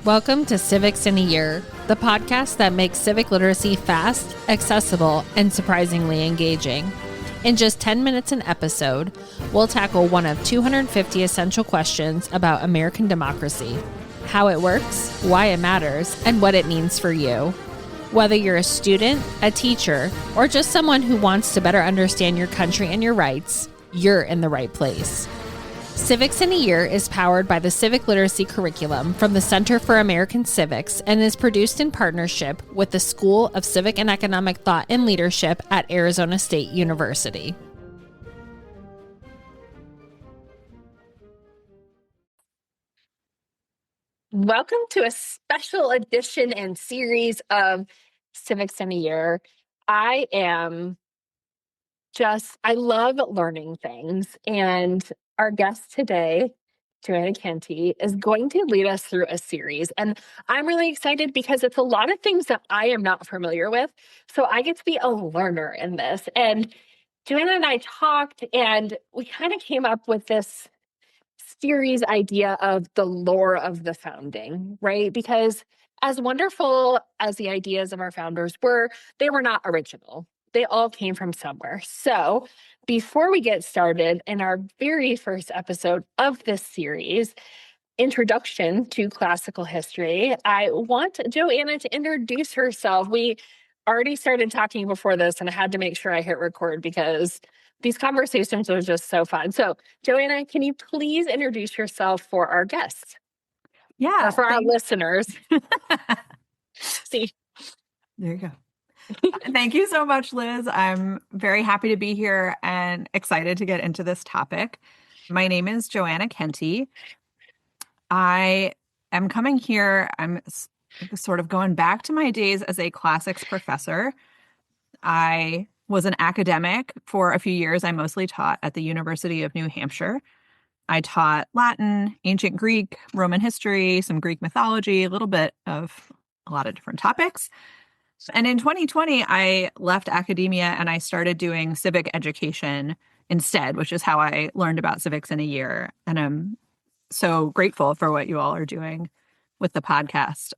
Welcome to Civics in a Year, the podcast that makes civic literacy fast, accessible, and surprisingly engaging. In just 10 minutes an episode, we'll tackle one of 250 essential questions about American democracy, how it works, why it matters, and what it means for you. Whether you're a student, a teacher, or just someone who wants to better understand your country and your rights, you're in the right place. Civics in a Year is powered by the Civic Literacy Curriculum from the Center for American Civics and is produced in partnership with the School of Civic and Economic Thought and Leadership at Arizona State University. Welcome to a special edition and series of Civics in a Year. I love learning things, and our guest today, Joanna Kenty, is going to lead us through a series. And I'm really excited because it's a lot of things that I am not familiar with. So I get to be a learner in this. And Joanna and I talked, and we kind of came up with this series idea of the lore of the founding, right? Because as wonderful as the ideas of our founders were, they were not original. They all came from somewhere. So before we get started in our very first episode of this series, Introduction to Classical History, I want Joanna to introduce herself. We already started talking before this, and I had to make sure I hit record because these conversations were just so fun. So, Joanna, can you please introduce yourself for our guests? Yeah. Or for our listeners. See. There you go. Thank you so much, Liz. I'm very happy to be here and excited to get into this topic. My name is Joanna Kenty. I am coming here. I'm sort of going back to my days as a classics professor. I was an academic for a few years. I mostly taught at the University of New Hampshire. I taught Latin, ancient Greek, Roman history, some Greek mythology, a little bit of a lot of different topics. And in 2020, I left academia and I started doing civic education instead, which is how I learned about civics in a year. And I'm so grateful for what you all are doing with the podcast.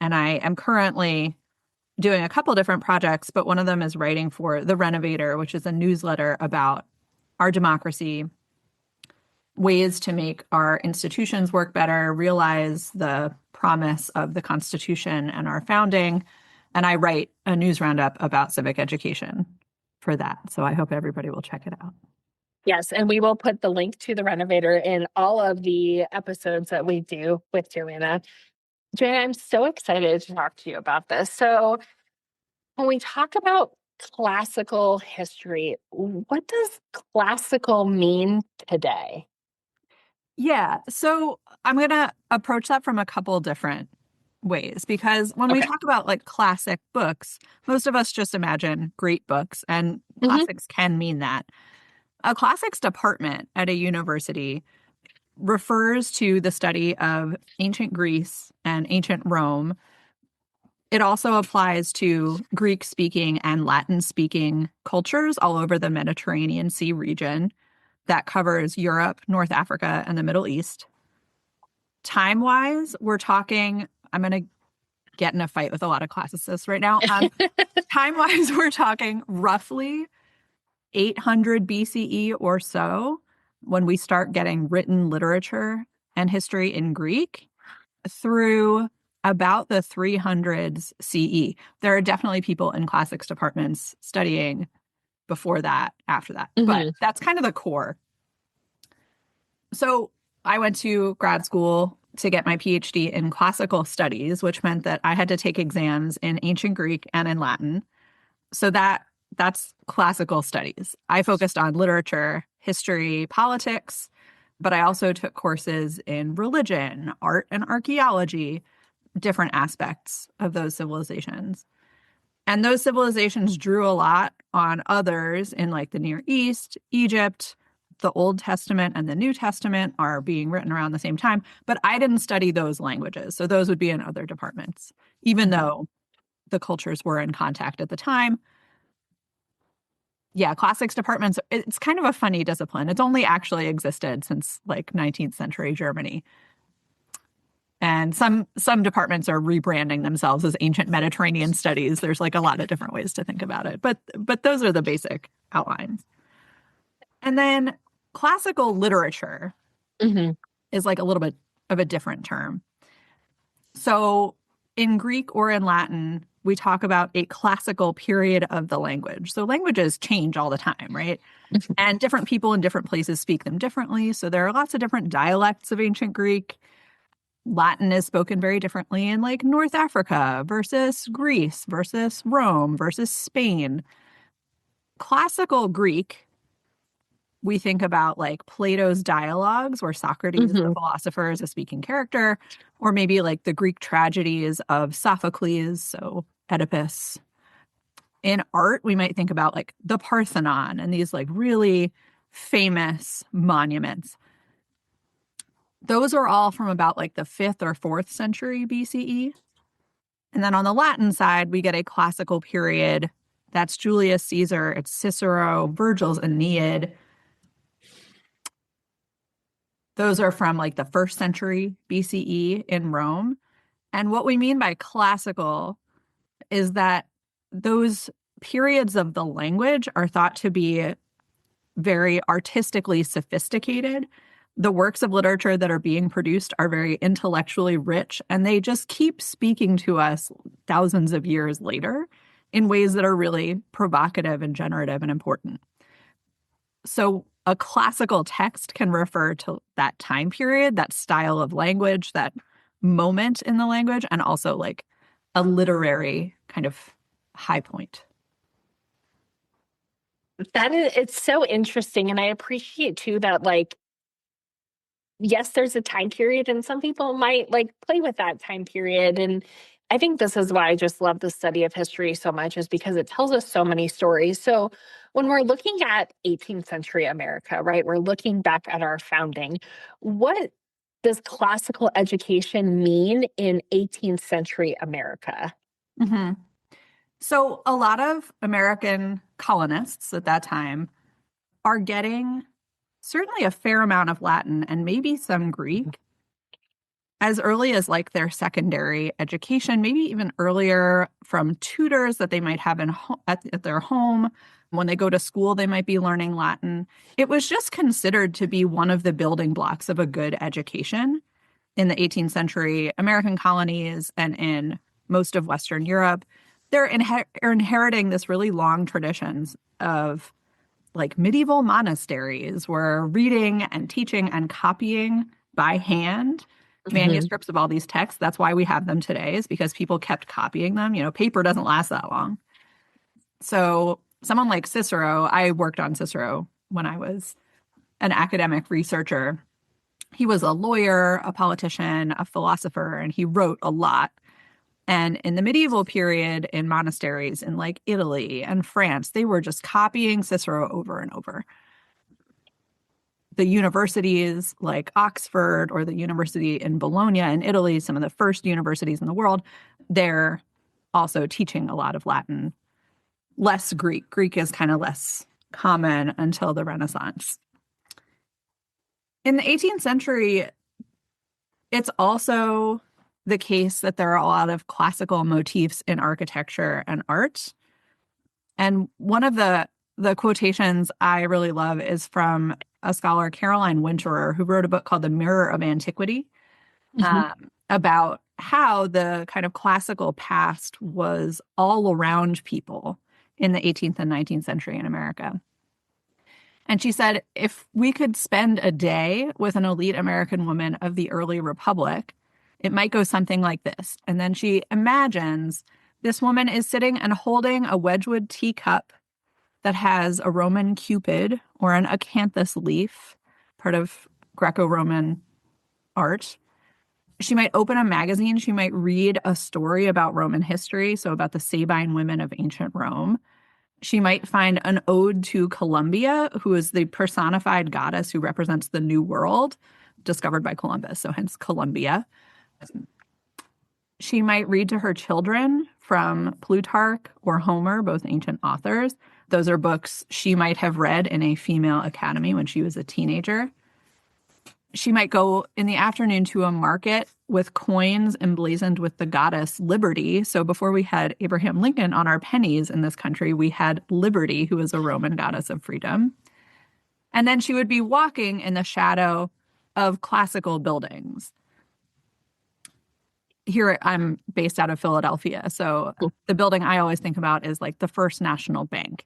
And I am currently doing a couple different projects, but one of them is writing for The Renovator, which is a newsletter about our democracy, ways to make our institutions work better, realize the promise of the Constitution and our founding. And I write a news roundup about civic education for that. So I hope everybody will check it out. Yes, and we will put the link to The Renovator in all of the episodes that we do with Joanna. Joanna, I'm so excited to talk to you about this. So when we talk about classical history, what does classical mean today? Yeah, so I'm going to approach that from a couple different ways, because when we talk about like classic books, most of us just imagine great books, and classics can mean that. A classics department at a university refers to the study of ancient Greece and ancient Rome. It also applies to Greek-speaking and Latin-speaking cultures all over the Mediterranean Sea region. That covers Europe, North Africa, and the Middle East. Time-wise, we're talking, I'm going to get in a fight with a lot of classicists right now. Time-wise, we're talking roughly 800 BCE or so when we start getting written literature and history in Greek through about the 300s CE. There are definitely people in classics departments studying before that, after that. But that's kind of the core. So I went to grad school to get my PhD in classical studies, which meant that I had to take exams in ancient Greek and in Latin. So that's classical studies. I focused on literature, history, politics, but I also took courses in religion, art, and archaeology, different aspects of those civilizations. And those civilizations drew a lot on others in like the Near East, Egypt. The Old Testament and the New Testament are being written around the same time, but I didn't study those languages. So those would be in other departments, even though the cultures were in contact at the time. Yeah, classics departments, it's kind of a funny discipline. It's only actually existed since like 19th century Germany. And some departments are rebranding themselves as ancient Mediterranean studies. There's like a lot of different ways to think about it, but those are the basic outlines. And then classical literature Hmm. is like a little bit of a different term. So in Greek or in Latin, we talk about a classical period of the language. So languages change all the time, right? And different people in different places speak them differently. So there are lots of different dialects of ancient Greek. Latin is spoken very differently in like North Africa versus Greece versus Rome versus Spain. Classical Greek, we think about like Plato's dialogues where Socrates, the Hmm. philosopher, is a speaking character, or maybe like the Greek tragedies of Sophocles, so Oedipus. In art, we might think about like the Parthenon and these like really famous monuments. Those are all from about like the 5th or 4th century BCE. And then on the Latin side, we get a classical period. That's Julius Caesar, it's Cicero, Virgil's Aeneid. Those are from like the 1st century BCE in Rome. And what we mean by classical is that those periods of the language are thought to be very artistically sophisticated. The works of literature that are being produced are very intellectually rich, and they just keep speaking to us thousands of years later in ways that are really provocative and generative and important. So a classical text can refer to that time period, that style of language, that moment in the language, and also like a literary kind of high point. It's so interesting. And I appreciate too that, like, yes, there's a time period, and some people might like play with that time period. And I think this is why I just love the study of history so much, is because it tells us so many stories. So when we're looking at 18th century America, right, we're looking back at our founding. What does classical education mean in 18th century America? Mm-hmm. So a lot of American colonists at that time are getting certainly a fair amount of Latin and maybe some Greek as early as like their secondary education, maybe even earlier from tutors that they might have at their home. When they go to school, they might be learning Latin. It was just considered to be one of the building blocks of a good education in the 18th century American colonies and in most of Western Europe. They're inheriting this really long traditions of like medieval monasteries where reading and teaching and copying by hand Mhm. manuscripts of all these texts. That's why we have them today, is because people kept copying them. You know, paper doesn't last that long. So someone like Cicero, I worked on Cicero when I was an academic researcher. He was a lawyer, a politician, a philosopher, and he wrote a lot. And in the medieval period, in monasteries in like Italy and France, they were just copying Cicero over and over. The universities like Oxford or the university in Bologna in Italy, some of the first universities in the world, they're also teaching a lot of Latin, less Greek. Greek is kind of less common until the Renaissance. In the 18th century, it's also the case that there are a lot of classical motifs in architecture and art. And one of the quotations I really love is from a scholar, Caroline Winterer, who wrote a book called The Mirror of Antiquity, Mhm. about how the kind of classical past was all around people in the 18th and 19th century in America. And she said, if we could spend a day with an elite American woman of the early republic, it might go something like this. And then she imagines this woman is sitting and holding a Wedgwood teacup that has a Roman Cupid or an acanthus leaf, part of Greco-Roman art. She might open a magazine. She might read a story about Roman history, so about the Sabine women of ancient Rome. She might find an ode to Columbia, who is the personified goddess who represents the New World, discovered by Columbus, so hence Columbia. She might read to her children from Plutarch or Homer, both ancient authors. Those are books she might have read in a female academy when she was a teenager. she might go in the afternoon to a market with coins emblazoned with the goddess Liberty. So before we had Abraham Lincoln on our pennies in this country, we had Liberty, who is a Roman goddess of freedom. And then she would be walking in the shadow of classical buildings. Here, I'm based out of Philadelphia. So the building I always think about is like the First National Bank.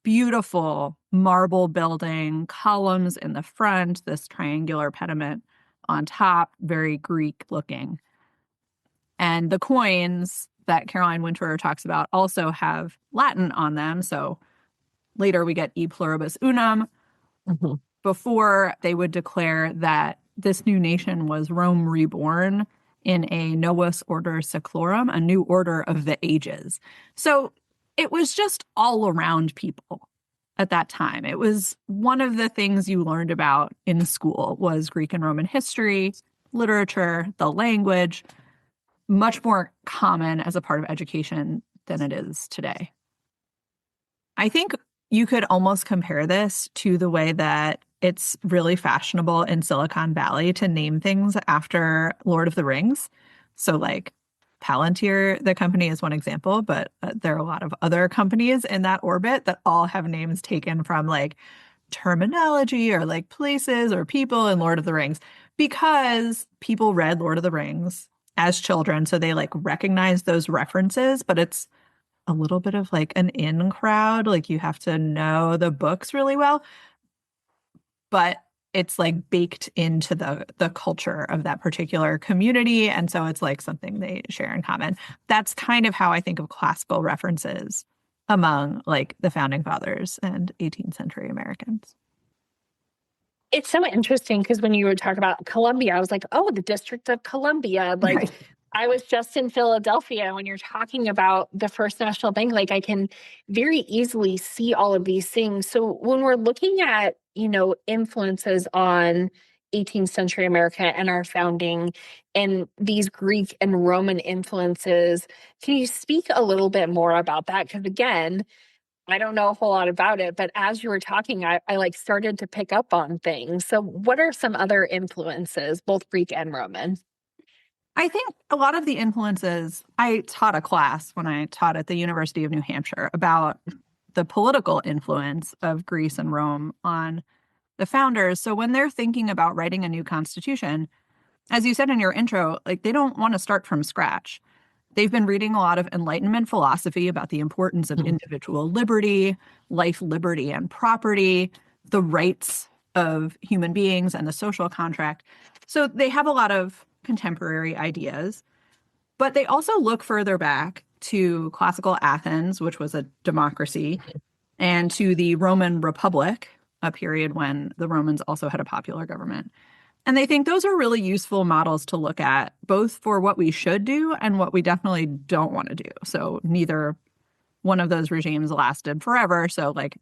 Beautiful marble building, columns in the front, this triangular pediment on top, very Greek looking. And the coins that Caroline Winterer talks about also have Latin on them. So later we get E pluribus unum. Mm-hmm. Before they would declare that this new nation was Rome reborn in a novus order seclorum, a new order of the ages. So it was just all around people at that time. It was one of the things you learned about in school was Greek and Roman history, literature, the language, much more common as a part of education than it is today. I think you could almost compare this to the way that it's really fashionable in Silicon Valley to name things after Lord of the Rings. So like Palantir, the company, is one example, but there are a lot of other companies in that orbit that all have names taken from like terminology or like places or people in Lord of the Rings because people read Lord of the Rings as children. So they like recognize those references, but it's a little bit of like an in crowd. Like you have to know the books really well, but it's like baked into the culture of that particular community. And so it's like something they share in common. That's kind of how I think of classical references among like the founding fathers and 18th century Americans. It's so interesting because when you were talking about Columbia, I was like, oh, the District of Columbia. Like, Right. I was just in Philadelphia. When you're talking about the First National Bank, like I can very easily see all of these things. So when we're looking at, influences on 18th century America and our founding and these Greek and Roman influences, can you speak a little bit more about that? Because again, I don't know a whole lot about it, but as you were talking, I like started to pick up on things. So what are some other influences, both Greek and Roman? I think a lot of the influences, I taught a class when I taught at the University of New Hampshire about the political influence of Greece and Rome on the founders. So when they're thinking about writing a new constitution, as you said in your intro, like they don't want to start from scratch. They've been reading a lot of Enlightenment philosophy about the importance of individual liberty, life, liberty, and property, the rights of human beings, and the social contract. So they have a lot of contemporary ideas, but they also look further back to classical Athens, which was a democracy, and to the Roman Republic, a period when the Romans also had a popular government. And they think those are really useful models to look at, both for what we should do and what we definitely don't want to do. So neither one of those regimes lasted forever. So like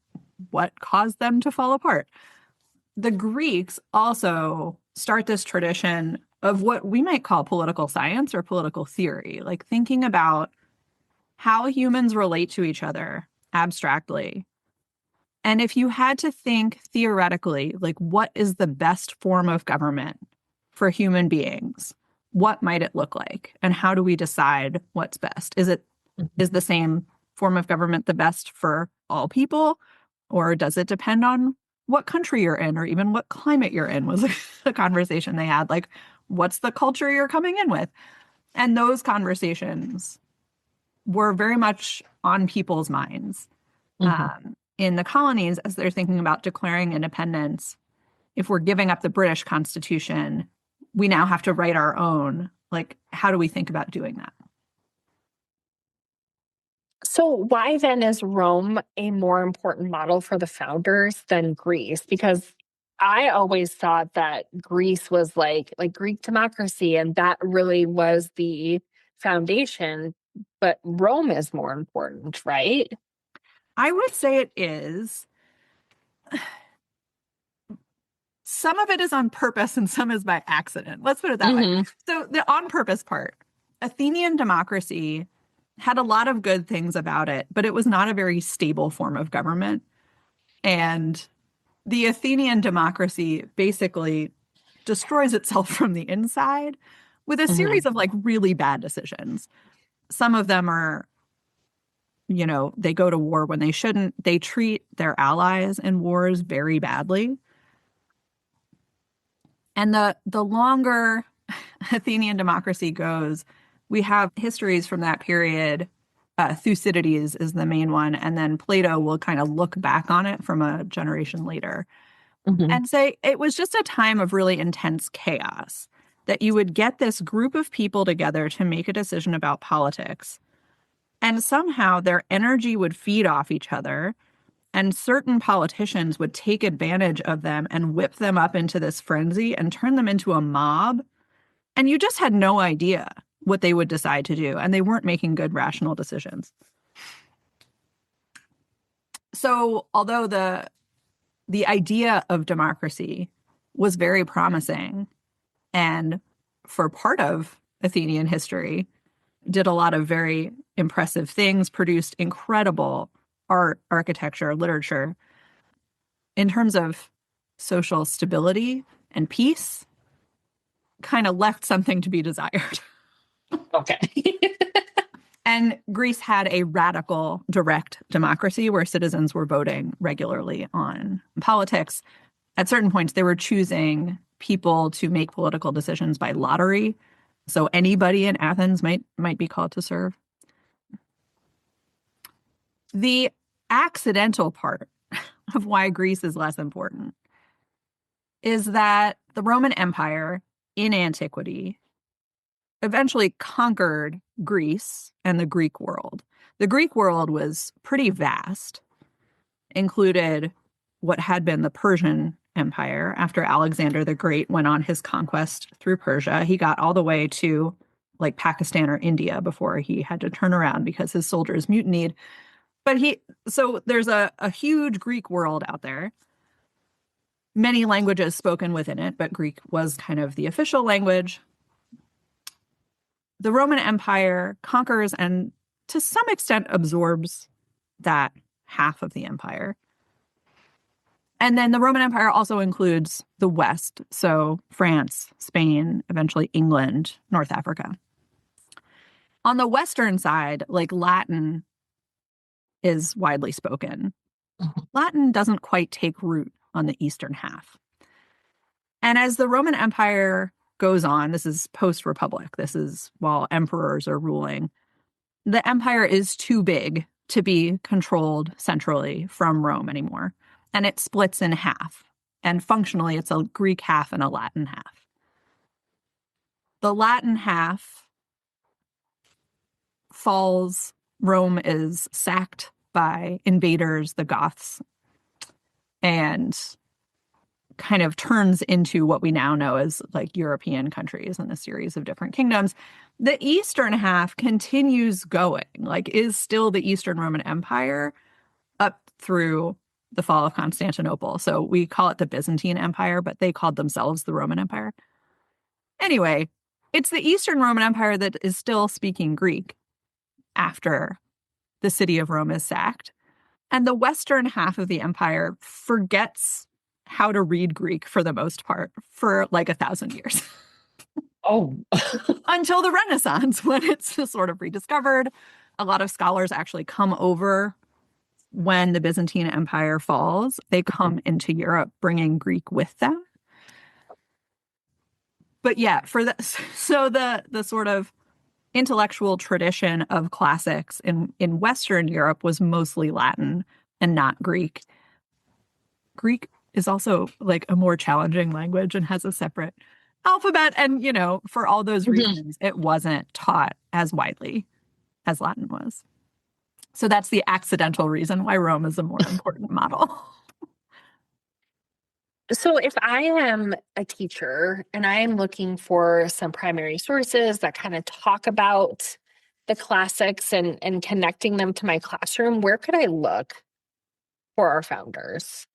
what caused them to fall apart? The Greeks also start this tradition of what we might call political science or political theory, like thinking about how humans relate to each other abstractly. And if you had to think theoretically, like what is the best form of government for human beings, what might it look like? And how do we decide what's best? Is the same form of government the best for all people? Or does it depend on what country you're in or even what climate you're in was a conversation they had. Like, what's the culture you're coming in with? And those conversations were very much on people's minds. In the colonies, as they're thinking about declaring independence, if we're giving up the British Constitution, we now have to write our own. Like, how do we think about doing that? So why then is Rome a more important model for the founders than Greece? Because I always thought that Greece was like Greek democracy and that really was the foundation, but Rome is more important, right? I would say it is. Some of it is on purpose and some is by accident. Let's put it that way. So the on purpose part, Athenian democracy had a lot of good things about it, but it was not a very stable form of government. And the Athenian democracy basically destroys itself from the inside with a Mhm. series of like really bad decisions. Some of them are, they go to war when they shouldn't. They treat their allies in wars very badly. And the longer Athenian democracy goes, we have histories from that period. Thucydides is the main one, and then Plato will kind of look back on it from a generation later Mhm. and say it was just a time of really intense chaos, that you would get this group of people together to make a decision about politics, and somehow their energy would feed off each other, and certain politicians would take advantage of them and whip them up into this frenzy and turn them into a mob. And you just had no idea what they would decide to do. And they weren't making good, rational decisions. So although the idea of democracy was very promising and for part of Athenian history did a lot of very impressive things, produced incredible art, architecture, literature, in terms of social stability and peace, kind of left something to be desired. Okay. And Greece had a radical direct democracy where citizens were voting regularly on politics. At certain points, they were choosing people to make political decisions by lottery. So anybody in Athens might be called to serve. The accidental part of why Greece is less important is that the Roman Empire in antiquity eventually conquered Greece and the Greek world. The Greek world was pretty vast, included what had been the Persian Empire. After Alexander the Great went on his conquest through Persia, he got all the way to like Pakistan or India before he had to turn around because his soldiers mutinied. So there's a huge Greek world out there, many languages spoken within it, but Greek was kind of the official language. The Roman Empire conquers and to some extent absorbs that half of the empire. And then the Roman Empire also includes the West, so France, Spain, eventually England, North Africa. On the Western side, like Latin is widely spoken. Latin doesn't quite take root on the Eastern half. And as the Roman Empire goes on, this is post-Republic, this is while emperors are ruling, the empire is too big to be controlled centrally from Rome anymore. And it splits in half. And functionally, it's a Greek half and a Latin half. The Latin half falls. Rome is sacked by invaders, the Goths, and kind of turns into what we now know as like European countries and a series of different kingdoms. The Eastern half continues going, like is still the Eastern Roman Empire up through the fall of Constantinople. So we call it the Byzantine Empire, but they called themselves the Roman Empire. Anyway, it's the Eastern Roman Empire that is still speaking Greek after the city of Rome is sacked. And the Western half of the empire forgets how to read Greek for the most part for like 1,000 years. Oh. Until the Renaissance, when it's sort of rediscovered. A lot of scholars actually come over when the Byzantine Empire falls. They come into Europe bringing Greek with them. But yeah, so the sort of intellectual tradition of classics in Western Europe was mostly Latin and not Greek. Greek is also like a more challenging language and has a separate alphabet. And, for all those reasons, it wasn't taught as widely as Latin was. So that's the accidental reason why Rome is a more important model. So if I am a teacher and I am looking for some primary sources that kind of talk about the classics and connecting them to my classroom, where could I look for our founders?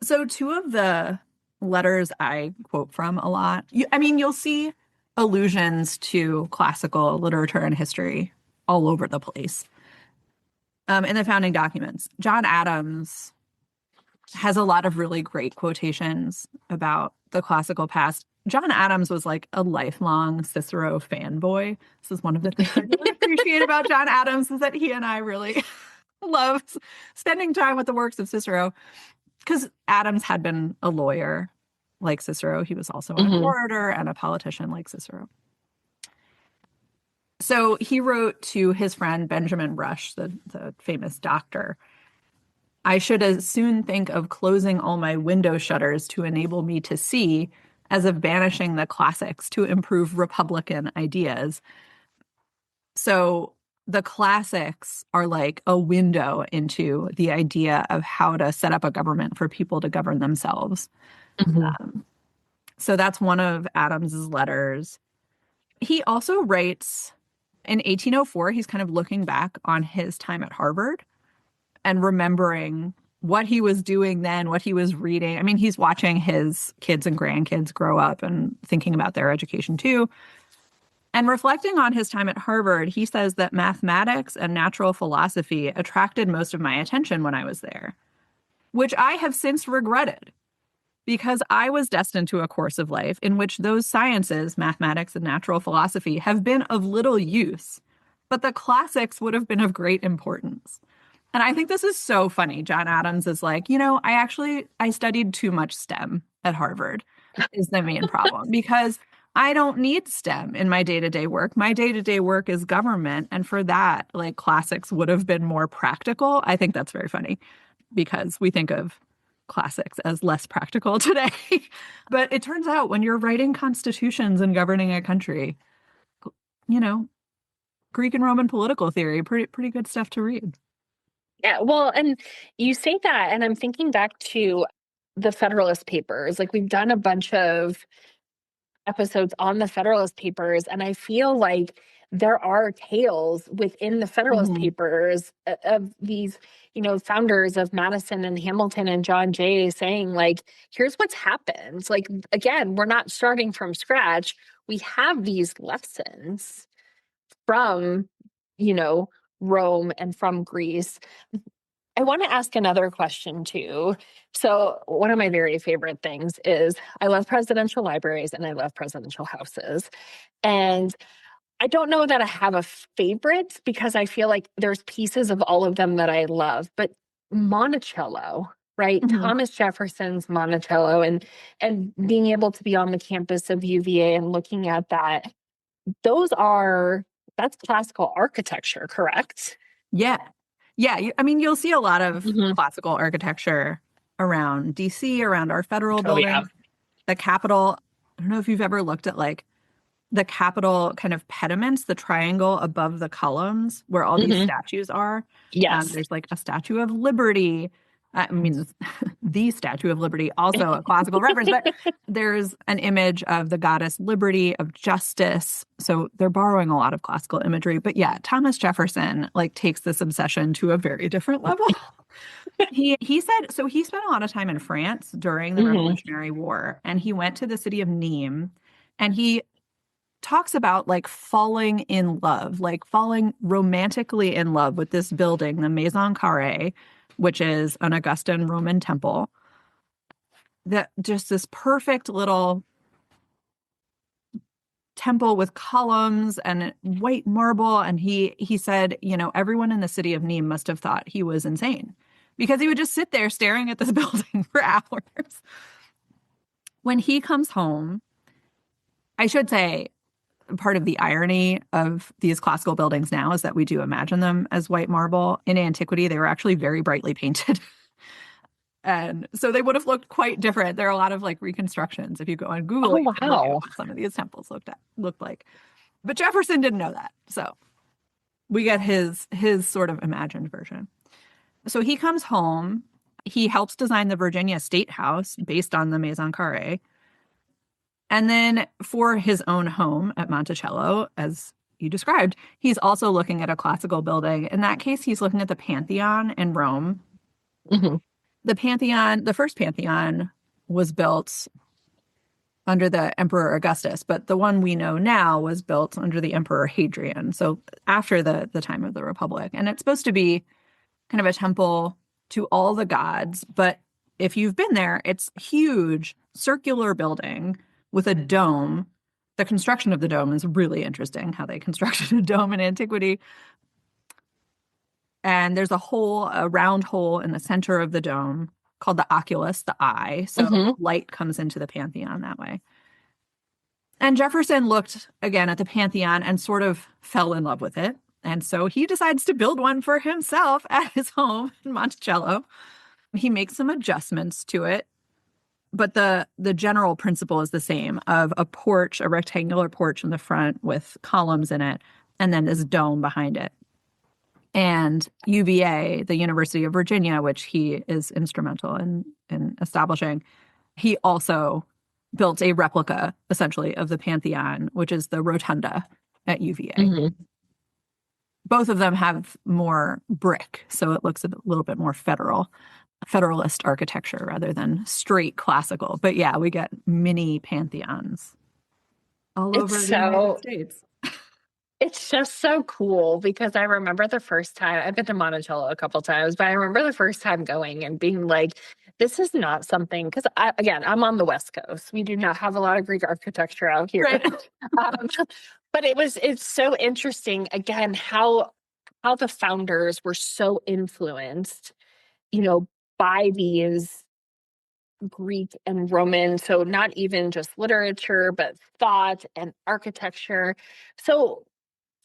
So two of the letters I quote from a lot, you'll see allusions to classical literature and history all over the place. In the founding documents, John Adams has a lot of really great quotations about the classical past. John Adams was like a lifelong Cicero fanboy. This is one of the things I really appreciate about John Adams is that he and I really love spending time with the works of Cicero because Adams had been a lawyer like Cicero. He was also an Hmm. orator and a politician like Cicero. So he wrote to his friend Benjamin Rush, the famous doctor, I should as soon think of closing all my window shutters to enable me to see as of banishing the classics to improve Republican ideas. So the classics are like a window into the idea of how to set up a government for people to govern themselves. Hmm. Um, so that's one of Adams's letters. He also writes in 1804, he's kind of looking back on his time at Harvard and remembering what he was doing then, what he was reading. I mean, he's watching his kids and grandkids grow up and thinking about their education too. And reflecting on his time at Harvard, he says that mathematics and natural philosophy attracted most of my attention when I was there, which I have since regretted because I was destined to a course of life in which those sciences, mathematics and natural philosophy, have been of little use, but the classics would have been of great importance. And I think this is so funny. John Adams is like, I studied too much STEM at Harvard is the main problem because I don't need STEM in my day-to-day work. My day-to-day work is government. And for that, like classics would have been more practical. I think that's very funny because we think of classics as less practical today. But it turns out when you're writing constitutions and governing a country, you know, Greek and Roman political theory, pretty good stuff to read. Yeah, well, and you say that, and I'm thinking back to the Federalist Papers. Like we've done a bunch of episodes on the Federalist Papers, and I feel like there are tales within the Federalist Mhm. Papers of these, founders of Madison and Hamilton and John Jay saying, like, here's what's happened. Like, again, we're not starting from scratch. We have these lessons from, you know, Rome and from Greece. I want to ask another question too. So, one of my very favorite things is I love presidential libraries and I love presidential houses. And I don't know that I have a favorite because I feel like there's pieces of all of them that I love, but Monticello, right? Mhm. Thomas Jefferson's Monticello and being able to be on the campus of UVA and looking at that, those are that's classical architecture, correct? Yeah. Yeah. I mean, you'll see a lot of Hmm. classical architecture around DC, around our federal Oh yeah. buildings. The Capitol, I don't know if you've ever looked at like the Capitol kind of pediments, the triangle above the columns where all these Hmm. statues are. Yes. There's like a Statue of Liberty. I mean, the Statue of Liberty, also a classical reference, but there's an image of the goddess Liberty, of justice. So they're borrowing a lot of classical imagery. But yeah, Thomas Jefferson like takes this obsession to a very different level. He said so he spent a lot of time in France during the Hmm. Revolutionary War, and he went to the city of Nîmes, and he talks about like falling in love, like falling romantically in love with this building, the Maison Carrée, which is an Augustan Roman temple. That just this perfect little temple with columns and white marble. And he said, everyone in the city of Nîmes must have thought he was insane because he would just sit there staring at this building for hours. When he comes home, I should say part of the irony of these classical buildings now is that we do imagine them as white marble. In antiquity, they were actually very brightly painted. And so they would have looked quite different. There are a lot of like reconstructions. If you go on Google, Oh you can look at wow. what some of these temples looked like. But Jefferson didn't know that. So we get his sort of imagined version. So he comes home. He helps design the Virginia State House based on the Maison Carrée. And then for his own home at Monticello, as you described, he's also looking at a classical building. In that case, he's looking at the Pantheon in Rome. Hmm. The Pantheon, the first Pantheon, was built under the Emperor Augustus, but the one we know now was built under the Emperor Hadrian. So after the time of the Republic. And it's supposed to be kind of a temple to all the gods, but if you've been there, it's huge circular building with a dome. The construction of the dome is really interesting, how they constructed a dome in antiquity. And there's a round hole in the center of the dome called the oculus, the eye. So Hmm. light comes into the Pantheon that way. And Jefferson looked again at the Pantheon and sort of fell in love with it. And so he decides to build one for himself at his home in Monticello. He makes some adjustments to it, but the general principle is the same, of a porch, a rectangular porch in the front with columns in it, and then this dome behind it. And UVA, the University of Virginia, which he is instrumental in establishing, he also built a replica, essentially, of the Pantheon, which is the rotunda at UVA. Hmm. Both of them have more brick, so it looks a little bit more federalist architecture rather than straight classical. But yeah, we get mini pantheons all It's over the United so States. It's just so cool because I remember the first time I've been to Monticello a couple times, but I remember the first time going and being like, this is not something, because again, I'm on the West Coast. We do not have a lot of Greek architecture out here. Right. Um, but it's so interesting again how the founders were so influenced, you know, by these Greek and Roman, so not even just literature, but thought and architecture. So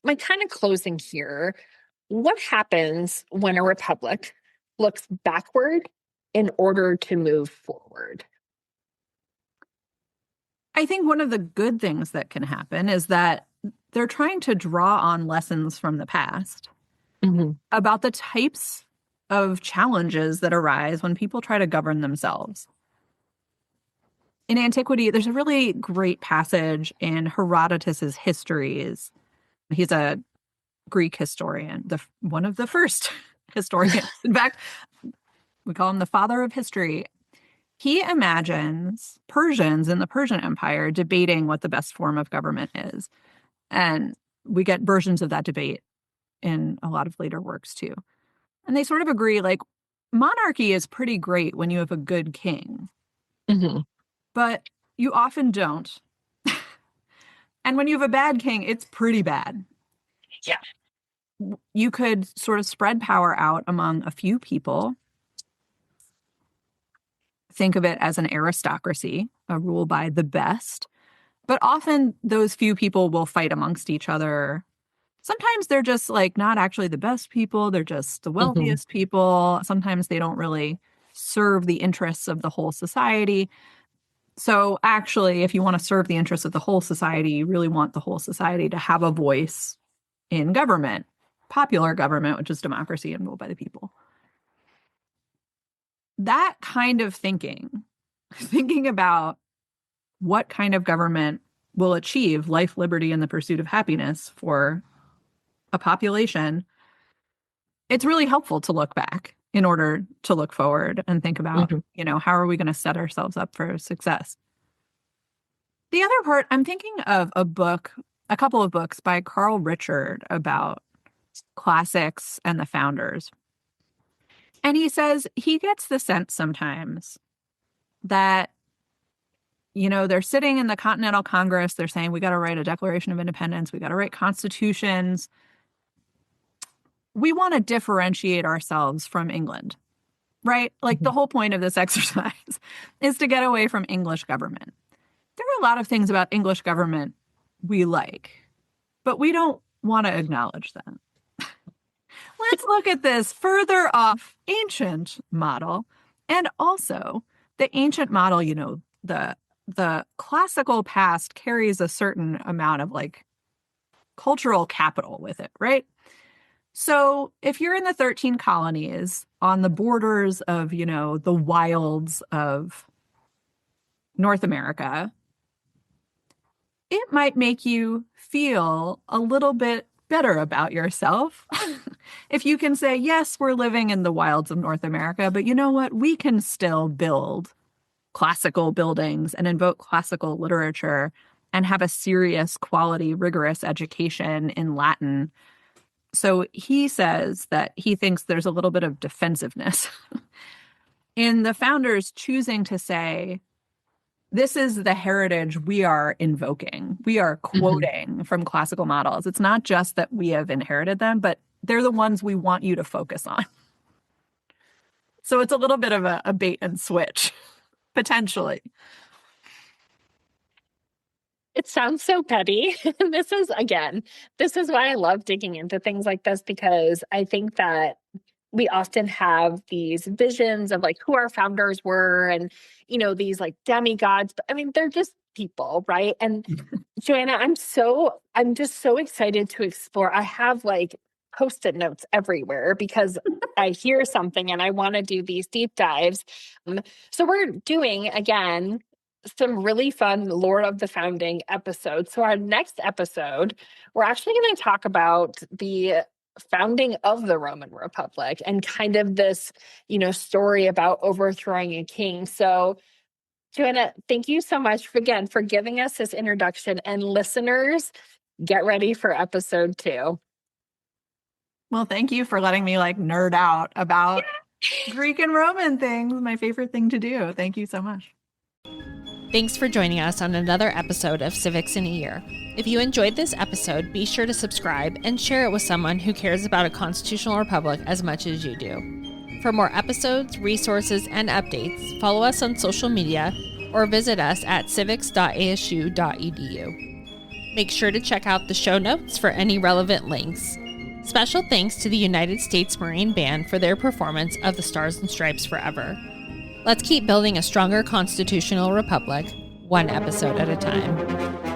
my kind of closing here, what happens when a republic looks backward in order to move forward? I think one of the good things that can happen is that they're trying to draw on lessons from the past Hmm. about the types of challenges that arise when people try to govern themselves. In antiquity, there's a really great passage in Herodotus's Histories. He's a Greek historian, one of the first historians. In fact, we call him the father of history. He imagines Persians in the Persian Empire debating what the best form of government is. And we get versions of that debate in a lot of later works too. And they sort of agree, like, monarchy is pretty great when you have a good king, Hmm. but you often don't. And when you have a bad king, it's pretty bad. Yeah. You could sort of spread power out among a few people. Think of it as an aristocracy, a rule by the best. But often those few people will fight amongst each other. Sometimes they're just like not actually the best people, they're just the Hmm. wealthiest people. Sometimes they don't really serve the interests of the whole society. So actually, if you want to serve the interests of the whole society, you really want the whole society to have a voice in government, popular government, which is democracy and ruled by the people. That kind of thinking about what kind of government will achieve life, liberty, and the pursuit of happiness for a population, it's really helpful to look back in order to look forward and think about, Hmm. how are we going to set ourselves up for success? The other part, I'm thinking of a couple of books by Carl Richard about classics and the founders. And he says he gets the sense sometimes that, they're sitting in the Continental Congress, they're saying, we got to write a Declaration of Independence, we got to write constitutions. We want to differentiate ourselves from England, right? Like the whole point of this exercise is to get away from English government. There are a lot of things about English government we like, but we don't want to acknowledge them. Let's look at this further off ancient model. And also the ancient model, the classical past carries a certain amount of like cultural capital with it, right? So if you're in the 13 colonies on the borders of, the wilds of North America, it might make you feel a little bit better about yourself. If you can say, yes, we're living in the wilds of North America, but you know what? We can still build classical buildings and invoke classical literature and have a serious, quality, rigorous education in Latin. So he says that he thinks there's a little bit of defensiveness in the founders choosing to say, this is the heritage we are invoking. We are quoting from classical models. It's not just that we have inherited them, but they're the ones we want you to focus on. So it's a little bit of a bait and switch, potentially. It sounds so petty. This is why I love digging into things like this, because I think that we often have these visions of like who our founders were and, these like demigods. But I mean, they're just people, right? And Joanna, I'm just so excited to explore. I have like Post-it notes everywhere because I hear something and I want to do these deep dives. So we're doing, again, some really fun Lord of the Founding episodes. So our next episode, we're actually going to talk about the founding of the Roman Republic and kind of this, story about overthrowing a king. So Joanna, thank you so much again for giving us this introduction, and listeners, get ready for episode 2. Well, thank you for letting me nerd out about Greek and Roman things. My favorite thing to do. Thank you so much. Thanks for joining us on another episode of Civics in a Year. If you enjoyed this episode, be sure to subscribe and share it with someone who cares about a constitutional republic as much as you do. For more episodes, resources, and updates, follow us on social media or visit us at civics.asu.edu. Make sure to check out the show notes for any relevant links. Special thanks to the United States Marine Band for their performance of the Stars and Stripes Forever. Let's keep building a stronger constitutional republic, one episode at a time.